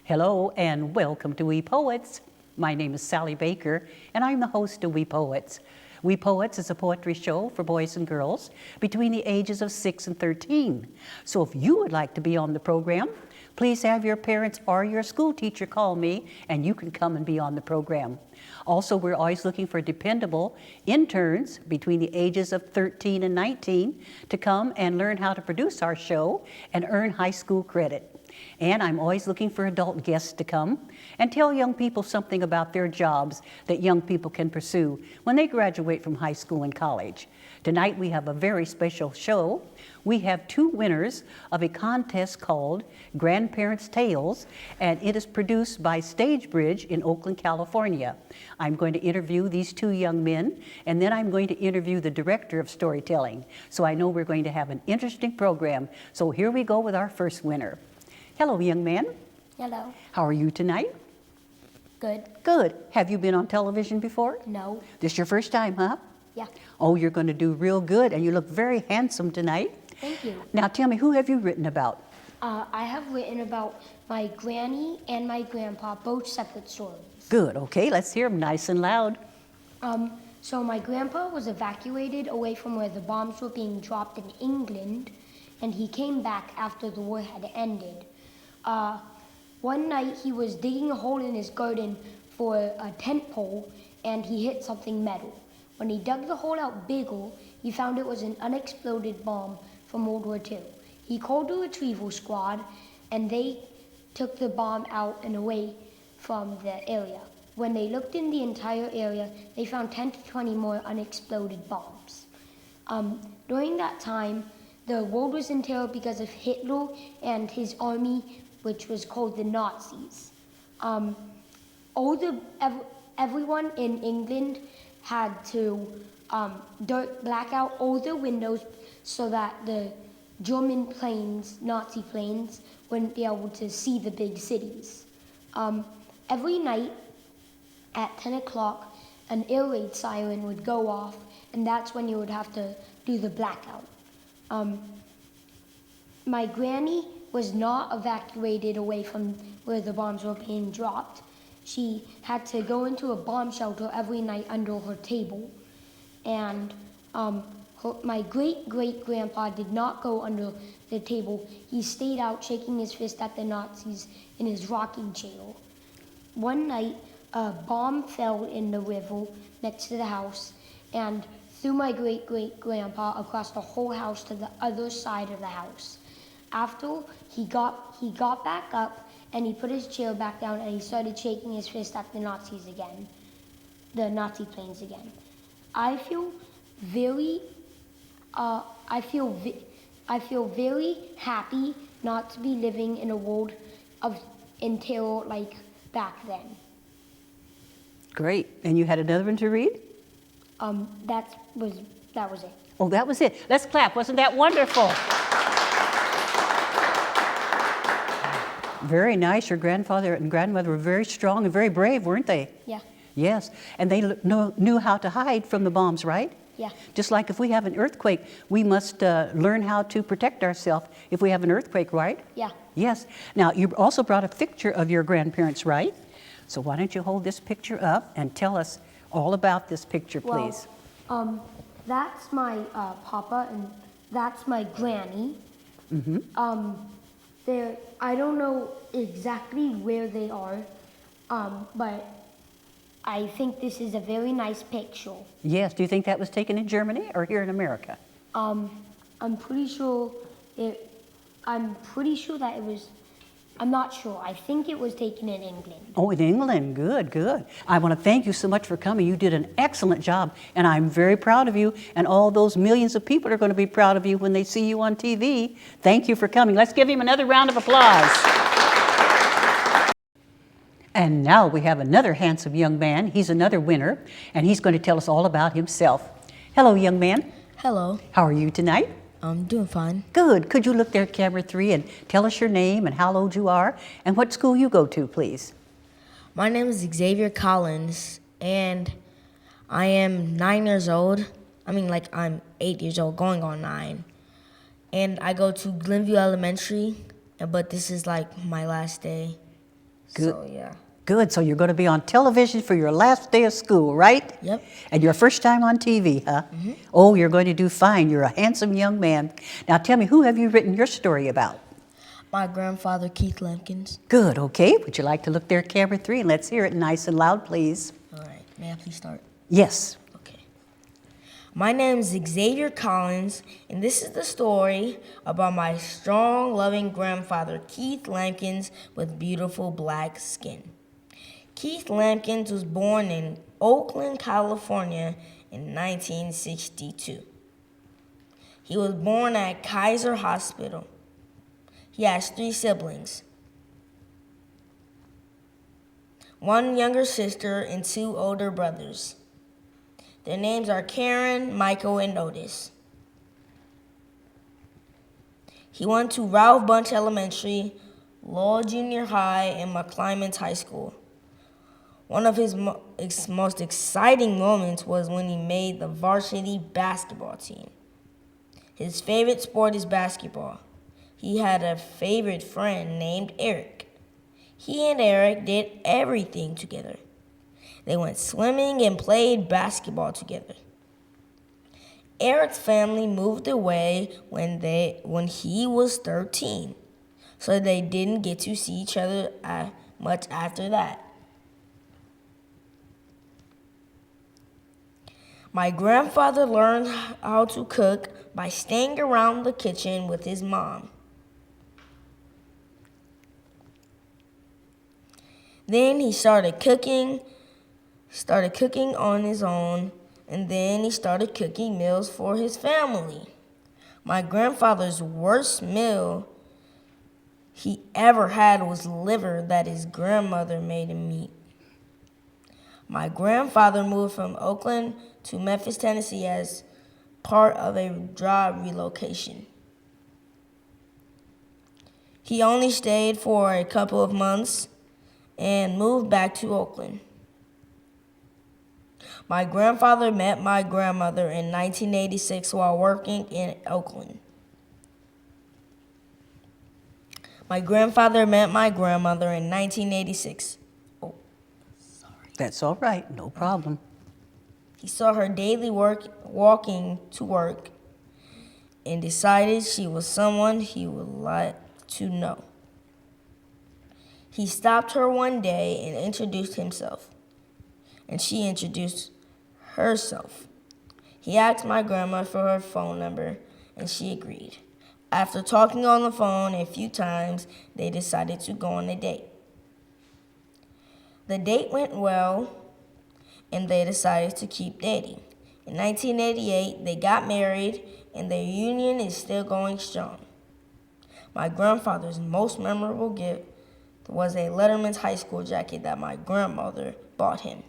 Hello and welcome to We Poets. My name is Sally Baker and I'm the host of We Poets. We Poets is a poetry show for boys and girls between the ages of 6 and 13. So if you would like to be on the program, please have your parents or your school teacher call me and you can come and be on the program. Also, we're always looking for dependable interns between the ages of 13 and 19 to come and learn how to produce our show and earn high school credit. And I'm always looking for adult guests to come and tell young people something about their jobs that young people can pursue when they graduate from high school and college. Tonight we have a very special show. We have two winners of a contest called Grandparents' Tales, and it is produced by Stagebridge in Oakland, California. I'm going to interview these two young men, and then I'm going to interview the director of storytelling. So I know we're going to have an interesting program. So here we go with our first winner. Hello, young man. Hello. How are you tonight? Good. Good. Have you been on television before? No. This your first time, huh? Yeah. Oh, you're going to do real good, and you look very handsome tonight. Thank you. Now tell me, who have you written about? I have written about my granny and my grandpa, both separate stories. Good. Okay, let's hear them nice and loud. So my grandpa was evacuated away from where the bombs were being dropped in England, and he came back after the war had ended. One night he was digging a hole in his garden for a tent pole, and he hit something metal. When he dug the hole out bigger, he found it was an unexploded bomb from World War II. He called a retrieval squad, and they took the bomb out and away from the area. When they looked in the entire area, they found 10 to 20 more unexploded bombs. During that time, the world was in terror because of Hitler and his army, which was called the Nazis. Everyone in England had to black out all their windows so that the German planes, Nazi planes, wouldn't be able to see the big cities. Every night at 10 o'clock, an air raid siren would go off, and that's when you would have to do the blackout. My granny was not evacuated away from where the bombs were being dropped. She had to go into a bomb shelter every night under her table. And my great-great-grandpa did not go under the table. He stayed out shaking his fist at the Nazis in his rocking chair. One night, a bomb fell in the river next to the house and threw my great-great-grandpa across the whole house to the other side of the house. After he got back up and he put his chair back down and he started shaking his fist at the Nazis again, the Nazi planes again. I feel very happy not to be living in a world in terror like back then. Great. And you had another one to read? That was it. Oh, that was it. Let's clap. Wasn't that wonderful? Very nice. Your grandfather and grandmother were very strong and very brave, weren't they? Yeah. Yes. And they knew how to hide from the bombs, right? Yeah. Just like if we have an earthquake, we must learn how to protect ourselves if we have an earthquake, right? Yeah. Yes. Now, you also brought a picture of your grandparents, right? So why don't you hold this picture up and tell us all about this picture, please? Well, that's my papa and that's my granny. Mm-hmm. I don't know exactly where they are, but I think this is a very nice picture. Yes. Do you think that was taken in Germany or here in America? I'm pretty sure that it was. I'm not sure. I think it was taken in England. Oh, in England. Good, good. I want to thank you so much for coming. You did an excellent job, and I'm very proud of you, and all those millions of people are going to be proud of you when they see you on TV. Thank you for coming. Let's give him another round of applause. And now we have another handsome young man. He's another winner, and he's going to tell us all about himself. Hello, young man. Hello. How are you tonight? I'm doing fine. Good. Could you look there at camera 3 and tell us your name and how old you are and what school you go to, please? My name is Xavier Collins, and I am 9 years old. I'm 8 years old, going on 9. And I go to Glenview Elementary, but this is like my last day. Good. So, yeah. Good, so you're going to be on television for your last day of school, right? Yep. And your first time on TV, huh? Oh, you're going to do fine. You're a handsome young man. Now tell me, who have you written your story about? My grandfather, Keith Lampkins. Good, okay. Would you like to look there at camera 3 and let's hear it nice and loud, please? All right. May I please start? Yes. Okay. My name is Xavier Collins, and this is the story about my strong, loving grandfather, Keith Lampkins, with beautiful black skin. Keith Lampkins was born in Oakland, California in 1962. He was born at Kaiser Hospital. He has 3 siblings, 1 younger sister and 2 older brothers. Their names are Karen, Michael, and Otis. He went to Ralph Bunch Elementary, Lowell Junior High, and McClymonds High School. One of his most exciting moments was when he made the varsity basketball team. His favorite sport is basketball. He had a favorite friend named Eric. He and Eric did everything together. They went swimming and played basketball together. Eric's family moved away when he was 13, so they didn't get to see each other much after that. My grandfather learned how to cook by staying around the kitchen with his mom. Then he started cooking on his own, and then he started cooking meals for his family. My grandfather's worst meal he ever had was liver that his grandmother made him eat. My grandfather moved from Oakland to Memphis, Tennessee as part of a job relocation. He only stayed for a couple of months and moved back to Oakland. My grandfather met my grandmother in 1986 while working in Oakland. My grandfather met my grandmother in 1986. That's all right, no problem. He saw her daily walking to work and decided she was someone he would like to know. He stopped her one day and introduced himself, and she introduced herself. He asked my grandma for her phone number, and she agreed. After talking on the phone a few times, they decided to go on a date. The date went well, and they decided to keep dating. In 1988, they got married, and their union is still going strong. My grandfather's most memorable gift was a Letterman's high school jacket that my grandmother bought him.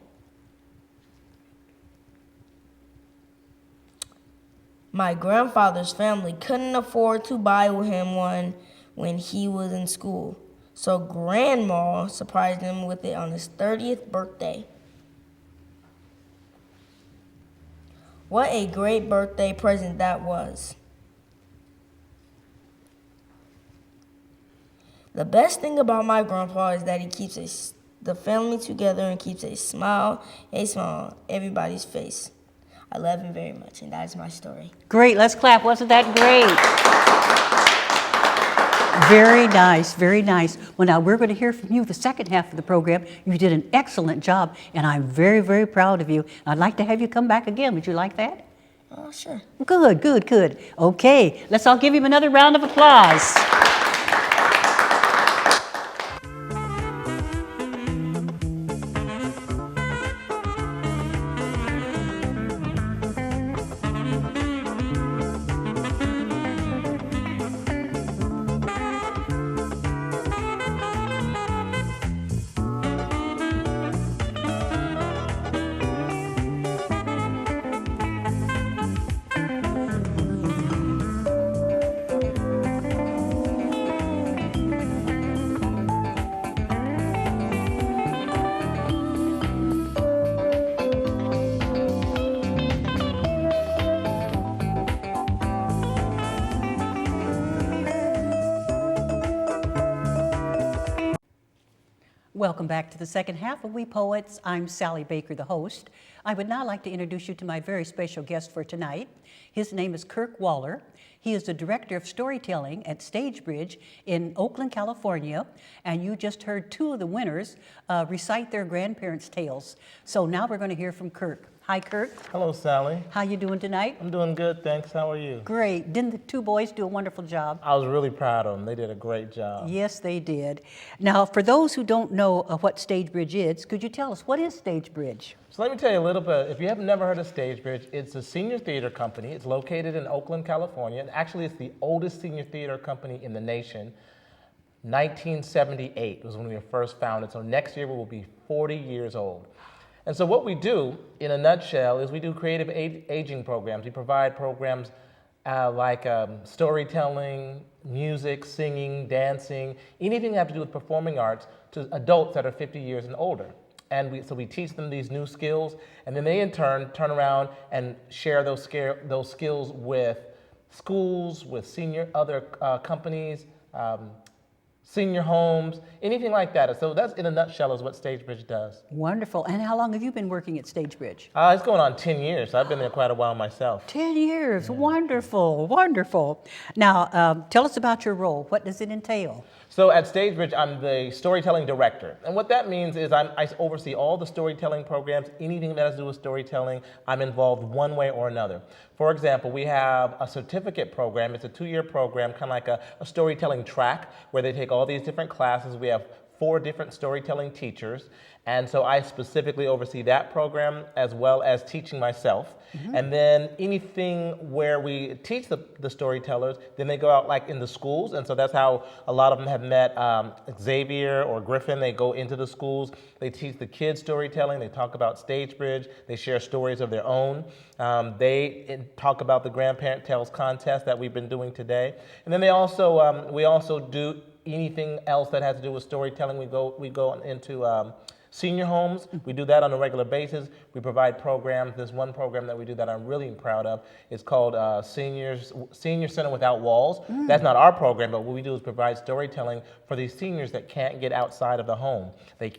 My grandfather's family couldn't afford to buy him one when he was in school, so Grandma surprised him with it on his 30th birthday. What a great birthday present that was. The best thing about my grandpa is that he keeps the family together and keeps a smile on everybody's face. I love him very much, and that is my story. Great, let's clap. Wasn't that great? Very nice, very nice. Well, now we're going to hear from you the second half of the program. You did an excellent job, and I'm very, very proud of you. I'd like to have you come back again. Would you like that? Oh, sure. Good, good, good. Okay, let's all give him another round of applause. Welcome back to the second half of We Poets. I'm Sally Baker, the host. I would now like to introduce you to my very special guest for tonight. His name is Kirk Waller. He is the Director of Storytelling at Stagebridge in Oakland, California, and you just heard two of the winners recite their grandparents' tales. So now we're going to hear from Kirk. Hi, Kirk. Hello, Sally. How you doing tonight? I'm doing good, thanks. How are you? Great. Didn't the two boys do a wonderful job? I was really proud of them. They did a great job. Yes, they did. Now, for those who don't know what Stagebridge is, could you tell us, what is Stagebridge? So let me tell you a little bit. If you have never heard of Stagebridge, it's a senior theater company. It's located in Oakland, California. And actually, it's the oldest senior theater company in the nation. 1978 was when we were first founded. So next year we will be 40 years old. And so what we do, in a nutshell, is we do creative aging programs. We provide programs like storytelling, music, singing, dancing, anything that has to do with performing arts to adults that are 50 years and older. And so we teach them these new skills, and then they in turn turn around and share those skills with schools, with other companies, senior homes, anything like that. So that's, in a nutshell, is what Stagebridge does. Wonderful. And how long have you been working at Stagebridge? It's going on 10 years. I've been there quite a while myself. 10 years. Yeah. Wonderful, wonderful. Now, tell us about your role. What does it entail? So at Stagebridge, I'm the storytelling director. And what that means is I oversee all the storytelling programs, anything that has to do with storytelling, I'm involved one way or another. For example, we have a certificate program. It's a 2-year program, kind of like a storytelling track, where they take all these different classes. We have 4 different storytelling teachers. And so I specifically oversee that program as well as teaching myself. Mm-hmm. And then anything where we teach the storytellers, then they go out like in the schools. And so that's how a lot of them have met Xavier or Griffin. They go into the schools. They teach the kids storytelling. They talk about Stagebridge. They share stories of their own. They talk about the Grandparent Tales contest that we've been doing today. And then we also do anything else that has to do with storytelling. We go into senior homes. We do that on a regular basis. We provide programs. There's one program that we do that I'm really proud of. It's called Senior Center Without Walls. That's not our program, but what we do is provide storytelling for these seniors that can't get outside of the home.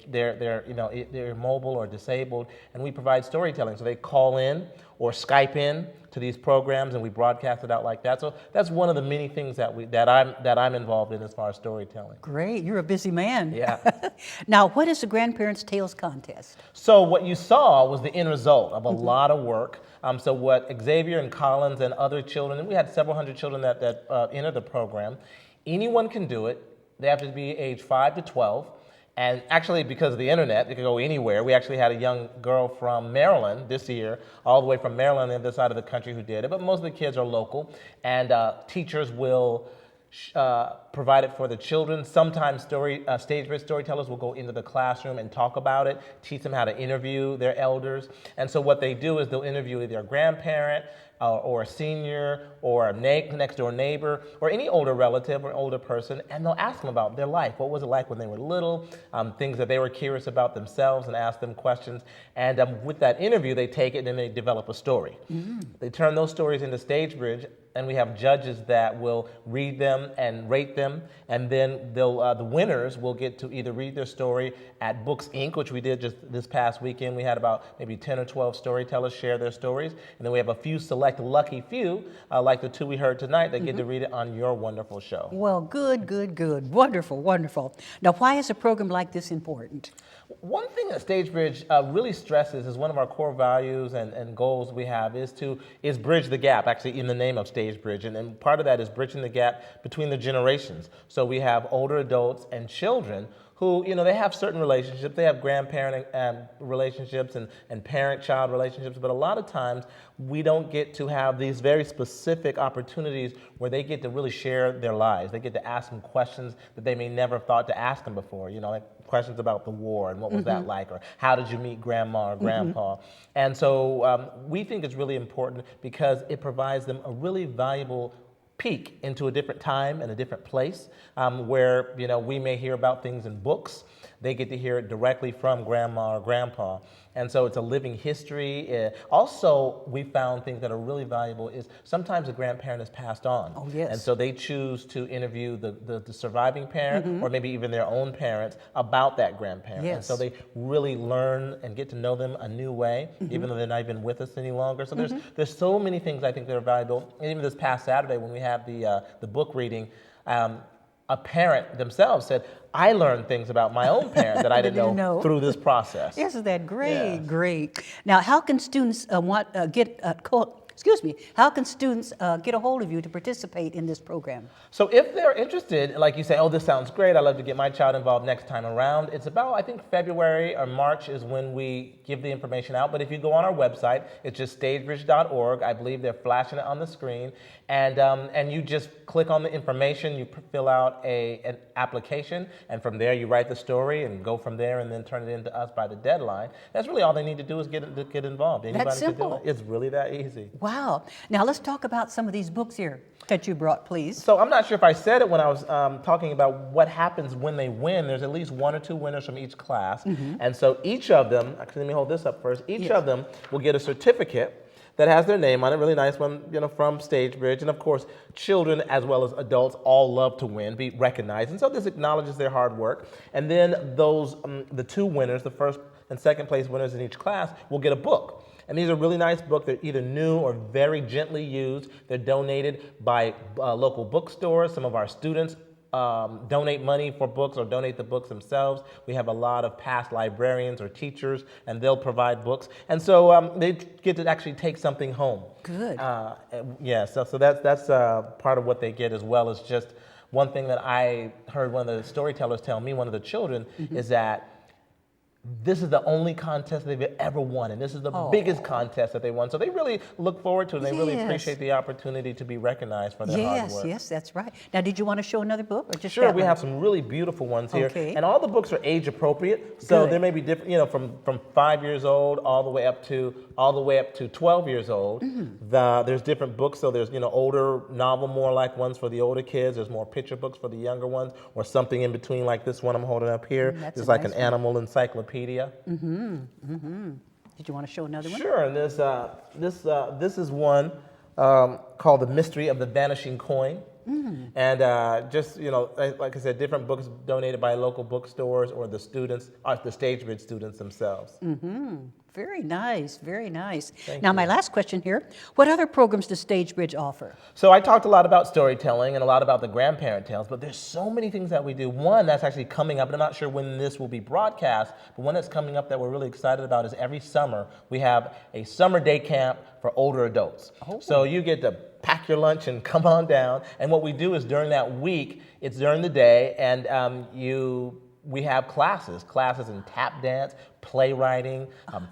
They're mobile or disabled, and we provide storytelling. So they call in or Skype in to these programs, and we broadcast it out like that. So that's one of the many things that I'm involved in as far as storytelling. Great, you're a busy man. Yeah. Now, what is the Grandparents' Tales contest? So what you saw was the end result of a lot of work. So what Xavier and Collins and other children, and we had several hundred children that entered the program. Anyone can do it. They have to be age 5 to 12. And actually, because of the internet, they could go anywhere. We actually had a young girl from Maryland this year, all the way from Maryland on the other side of the country, who did it. But most of the kids are local, and teachers will provide it for the children. Sometimes Stagebridge storytellers will go into the classroom and talk about it, teach them how to interview their elders. And so what they do is they'll interview either a grandparent or a senior or a next door neighbor or any older relative or older person, and they'll ask them about their life. What was it like when they were little? Things that they were curious about themselves, and ask them questions. And with that interview, they take it and then they develop a story. Mm-hmm. They turn those stories into Stagebridge, and we have judges that will read them and rate them, and then the winners will get to either read their story at Books Inc., which we did just this past weekend. We had about maybe 10 or 12 storytellers share their stories, and then we have a few select lucky few, like the two we heard tonight, that get to read it on your wonderful show. Well, good. Wonderful, wonderful. Now, why is a program like this important? One thing that Stagebridge really stresses is one of our core values and goals we have is bridge the gap, actually in the name of Stagebridge. And part of that is bridging the gap between the generations. So we have older adults and children who, they have certain relationships. They have grandparent relationships and parent-child relationships, but a lot of times we don't get to have these very specific opportunities where they get to really share their lives. They get to ask them questions that they may never have thought to ask them before, like questions about the war and what was that like, or how did you meet grandma or grandpa? And so we think it's really important because it provides them a really valuable peek into a different time and a different place where we may hear about things in books, they get to hear it directly from grandma or grandpa. And so it's a living history. Also, we found things that are really valuable is sometimes a grandparent has passed on. Oh, yes. And so they choose to interview the surviving parent or maybe even their own parents about that grandparent. Yes. And so they really learn and get to know them a new way, even though they're not even with us any longer. So there's so many things I think that are valuable. And even this past Saturday when we had the book reading, a parent themselves said, I learned things about my own parent that I didn't know through this process. Isn't that great? Yes. Great. Now, how can students how can students get a hold of you to participate in this program? So if they're interested, like you say, oh, this sounds great, I'd love to get my child involved next time around. It's about, I think, February or March is when we give the information out. But if you go on our website, it's just stagebridge.org. I believe they're flashing it on the screen. And you just click on the information, you fill out an application, and from there you write the story and go from there and then turn it into us by the deadline. That's really all they need to do is get involved. Anybody That's simple. can do it. It's really that easy. Wow. Now, let's talk about some of these books here that you brought, please. So I'm not sure if I said it when I was talking about what happens when they win. There's at least 1 or 2 winners from each class. And so each of them, actually let me hold this up first, each of them will get a certificate that has their name on it, really nice one, from Stagebridge. And of course, children as well as adults all love to win, be recognized. And so this acknowledges their hard work. And then those, the 2 winners, the first and second place winners in each class, will get a book. And these are really nice books. They're either new or very gently used. They're donated by local bookstores. Some of our students donate money for books or donate the books themselves. We have a lot of past librarians or teachers, and they'll provide books. And so they get to actually take something home. Good. Yeah, so that's part of what they get, as well as just one thing that I heard one of the storytellers tell me, one of the children, is that this is the only contest they've ever won, and this is the biggest contest that they won. So they really look forward to it, and they really appreciate the opportunity to be recognized for their hard work. Yes, that's right. Now, did you want to show another book, or just Sure, that we one? have some really beautiful ones here. Okay. And all the books are age appropriate. So Good. there may be different, from 5 years old all the way up to 12 years old. There's different books. So there's, older novel, more like ones for the older kids. There's more picture books for the younger ones, or something in between like this one I'm holding up here. That's It's a like nice an one. animal encyclopedia. Did you want to show another one? Sure, and this is one called The Mystery of the Vanishing Coin. And just, like I said, different books donated by local bookstores or the students, the Stagebridge students themselves. Very nice, very nice. Thank Now, you. my last question here, what other programs does Stagebridge offer? So I talked a lot about storytelling and a lot about the grandparent tales, but there's so many things that we do. One that's actually coming up, and I'm not sure when this will be broadcast, but one that's coming up that we're really excited about is every summer we have a summer day camp for older adults. So you get to pack your lunch and come on down. And what we do is during that week, it's during the day, and we have classes in tap dance, playwriting,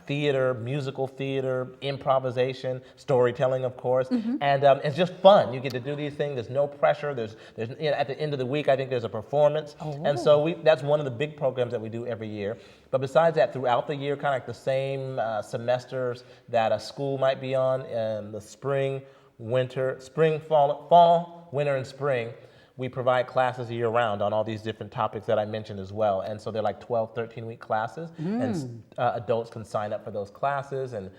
theater, musical theater, improvisation, storytelling, of course, and it's just fun. You get to do these things. There's no pressure. There's at the end of the week, I think there's a performance, and so that's one of the big programs that we do every year. But besides that, throughout the year, kind of like the same semesters that a school might be on in the spring, fall, winter, and spring. We provide classes year-round on all these different topics that I mentioned as well. And so they're like 12, 13-week classes. And adults can sign up for those classes and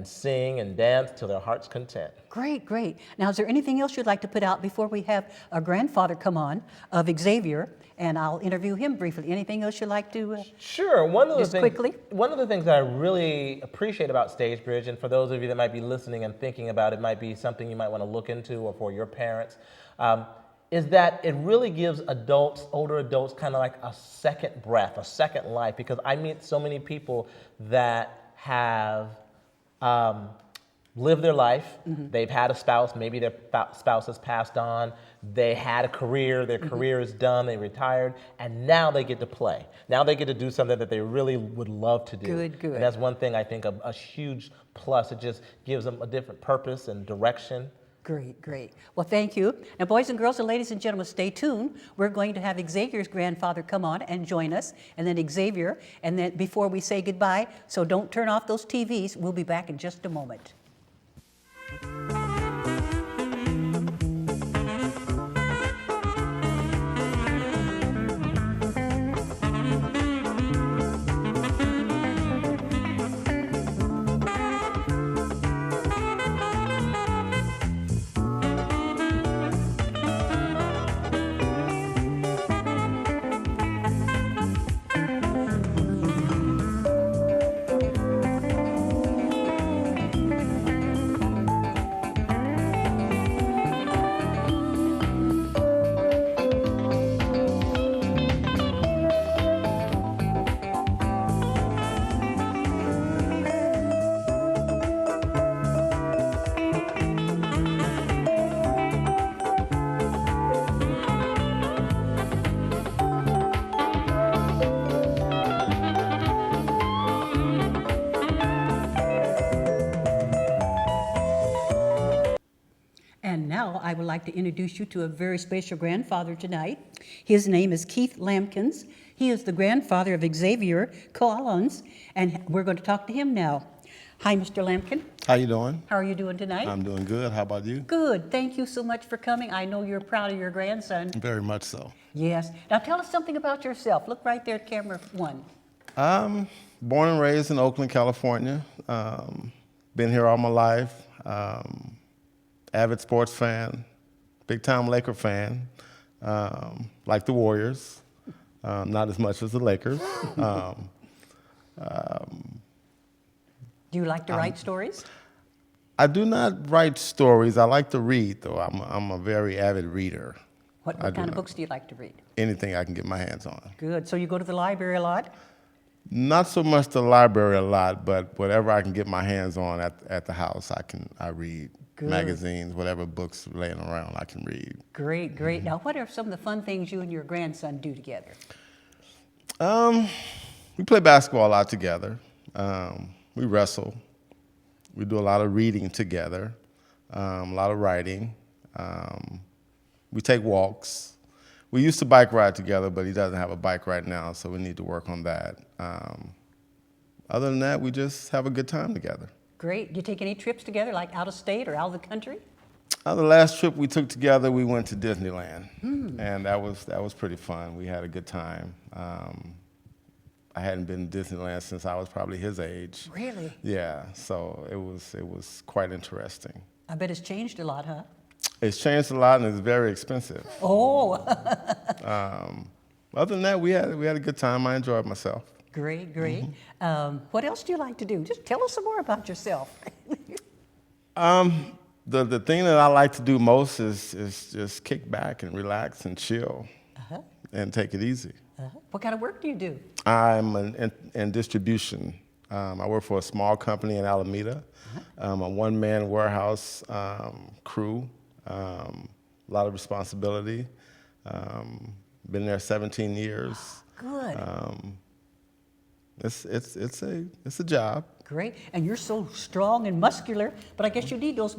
sing and dance till their heart's content. Great, great. Now, is there anything else you'd like to put out before we have a grandfather come on of Xavier, and I'll interview him briefly. Anything else you'd like to? Sure. One of the things, quickly? One of the things that I really appreciate about Stagebridge, and for those of you that might be listening and thinking about it, might be something you might want to look into, or for your parents, is that it really gives older adults, kind of like a second breath, a second life, because I meet so many people that have lived their life. They've had a spouse, maybe their spouse has passed on, they had a career, their career is done, they retired, and now they get to play. Now they get to do something that they really would love to do. Good. And that's one thing I think a huge plus. It just gives them a different purpose and direction. Great, great. Well, thank you. Now, boys and girls and ladies and gentlemen, stay tuned. We're going to have Xavier's grandfather come on and join us, and then Xavier, and then before we say goodbye, so don't turn off those TVs. We'll be back in just a moment. And now I would like to introduce you to a very special grandfather tonight. His name is Keith Lampkins. He is the grandfather of Xavier Collins, and we're going to talk to him now. Hi, Mr. Lampkin. How you doing? How are you doing tonight? I'm doing good. How about you? Good. Thank you so much for coming. I know you're proud of your grandson. Very much so. Yes. Now tell us something about yourself. Look right there at camera 1. Born and raised in Oakland, California. Been here all my life. Avid sports fan, big-time Laker fan. Like the Warriors, not as much as the Lakers. Do you like to write stories? I do not write stories. I like to read, though. I'm a very avid reader. What kind of books do you like to read? Anything I can get my hands on. Good. So you go to the library a lot? Not so much the library a lot, but whatever I can get my hands on at the house, I read. Good. Magazines, whatever books laying around, I can read. Great, great. Now, what are some of the fun things you and your grandson do together? We play basketball a lot together. We wrestle. We do a lot of reading together, a lot of writing. We take walks. We used to bike ride together, but he doesn't have a bike right now, so we need to work on that. Other than that, we just have a good time together. Great. Do you take any trips together, like out of state or out of the country? The last trip we took together, we went to Disneyland, and that was pretty fun. We had a good time. I hadn't been to Disneyland since I was probably his age. Really? Yeah, so it was quite interesting. I bet it's changed a lot, huh? It's changed a lot, and it's very expensive. Oh, Other than that, we had a good time. I enjoyed myself. great, great. What else do you like to do? Just tell us some more about yourself. The thing that I like to do most is just kick back and relax and chill and take it easy. What kind of work do you do? I'm in distribution. I work for a small company in Alameda. I'm a one-man warehouse crew. A lot of responsibility. Been there 17 years. Good. It's a job. Great. And you're so strong and muscular, but I guess you need those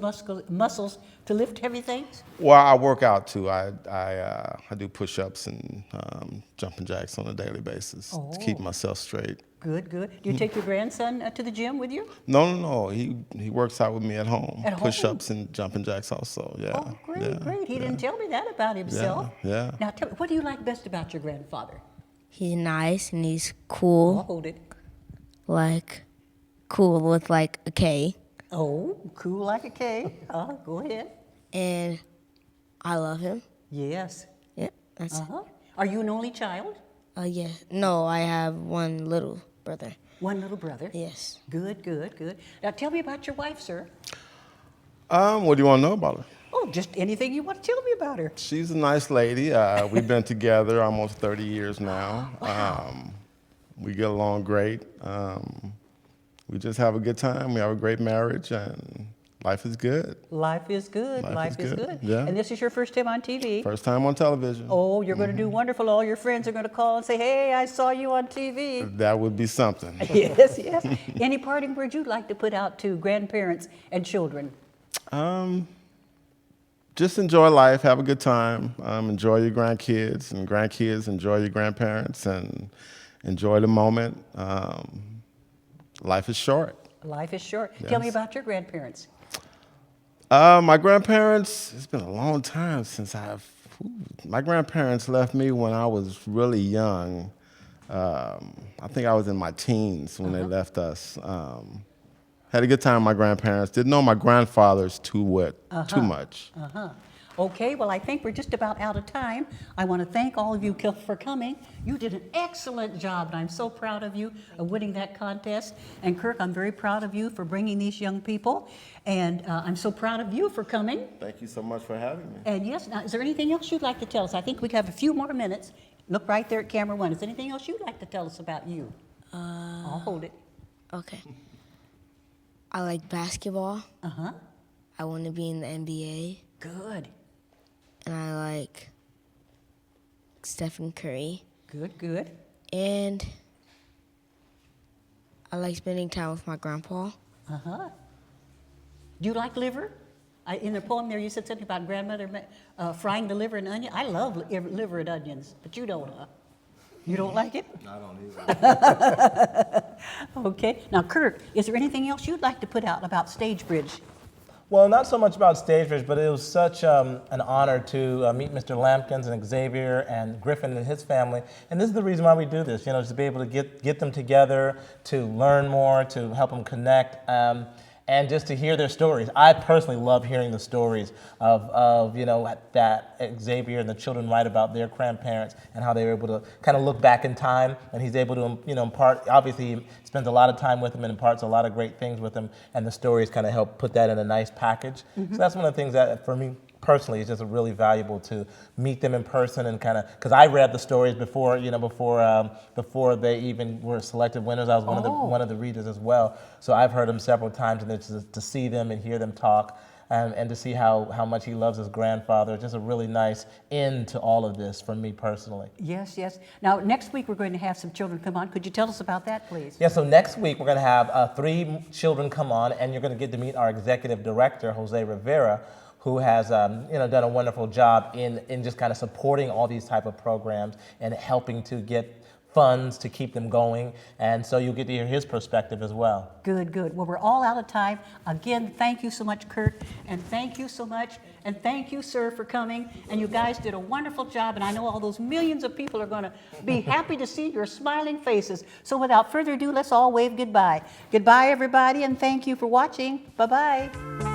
muscles to lift heavy things? Well, I work out too. I do push-ups and jumping jacks on a daily basis to keep myself straight. Good, good. Do you take your grandson to the gym with you? No. He works out with me at home. At home? Push-ups and jumping jacks also. Yeah. Oh, great, yeah, great. He yeah. didn't tell me that about himself. Yeah. Now, tell me, what do you like best about your grandfather? He's nice and he's I'll cool, hold it. like cool with like a K. Oh, cool like a K. Go ahead. And I love him. Yes. Yeah, that's Are you an only child? yeah. No, I have one little brother. One little brother? Yes. Good, good, good. Now, tell me about your wife, sir. What do you want to know about her? Oh, just anything you want to tell me about her. She's a nice lady. We've been together almost 30 years now. We get along great. We just have a good time. We have a great marriage, and life is good. Life is good. Life is good, yeah. And this is your first time on TV? First time on television. Oh, you're going to do wonderful. All your friends are going to call and say, hey, I saw you on TV. That would be something. Yes, yes. Any parting words you'd like to put out to grandparents and children? Just enjoy life, have a good time, enjoy your grandkids, and grandkids enjoy your grandparents, and enjoy the moment. Life is short. Life is short. Yes. Tell me about your grandparents. My grandparents, it's been a long time since my grandparents left me when I was really young. I think I was in my teens when they left us. Had a good time with my grandparents. Didn't know my grandfathers too much. Okay, well, I think we're just about out of time. I want to thank all of you for coming. You did an excellent job, and I'm so proud of you of winning that contest. And Kirk, I'm very proud of you for bringing these young people, and I'm so proud of you for coming. Thank you so much for having me. And yes, now, is there anything else you'd like to tell us? I think we have a few more minutes. Look right there at camera 1. Is there anything else you'd like to tell us about you? I'll hold it. Okay. I like basketball. I want to be in the NBA. Good. And I like Stephen Curry. Good, good. And I like spending time with my grandpa. Do you like liver? In the poem there, you said something about grandmother frying the liver and onion. I love liver and onions, but you don't, huh? You don't like it? I don't either. Okay. Now, Kurt, is there anything else you'd like to put out about Stagebridge? Well, not so much about Stagebridge, but it was such an honor to meet Mr. Lampkins and Xavier and Griffin and his family. And this is the reason why we do this, you know, to be able to get them together, to learn more, to help them connect, and just to hear their stories. I personally love hearing the stories of you know, that Xavier and the children write about their grandparents and how they were able to kind of look back in time, and he's able to, you know, impart, obviously he spends a lot of time with them and imparts a lot of great things with them, and the stories kind of help put that in a nice package. So that's one of the things that, for me personally, is just really valuable to meet them in person and kind of, because I read the stories before, you know, before they even were selected winners. I was one of the readers as well. So I've heard them several times, and it's just to see them and hear them talk, and to see how much he loves his grandfather. Just a really nice end to all of this for me personally. Yes, yes. Now, next week we're going to have some children come on. Could you tell us about that, please? Yeah, so next week we're going to have 3 children come on, and you're going to get to meet our executive director, Jose Rivera, who has you know, done a wonderful job in just kind of supporting all these type of programs and helping to get funds to keep them going. And so you'll get to hear his perspective as well. Good, good. Well, we're all out of time. Again, thank you so much, Kurt, and thank you so much, and thank you, sir, for coming. And you guys did a wonderful job, and I know all those millions of people are going to be happy to see your smiling faces. So without further ado, let's all wave goodbye. Goodbye, everybody, and thank you for watching. Bye-bye.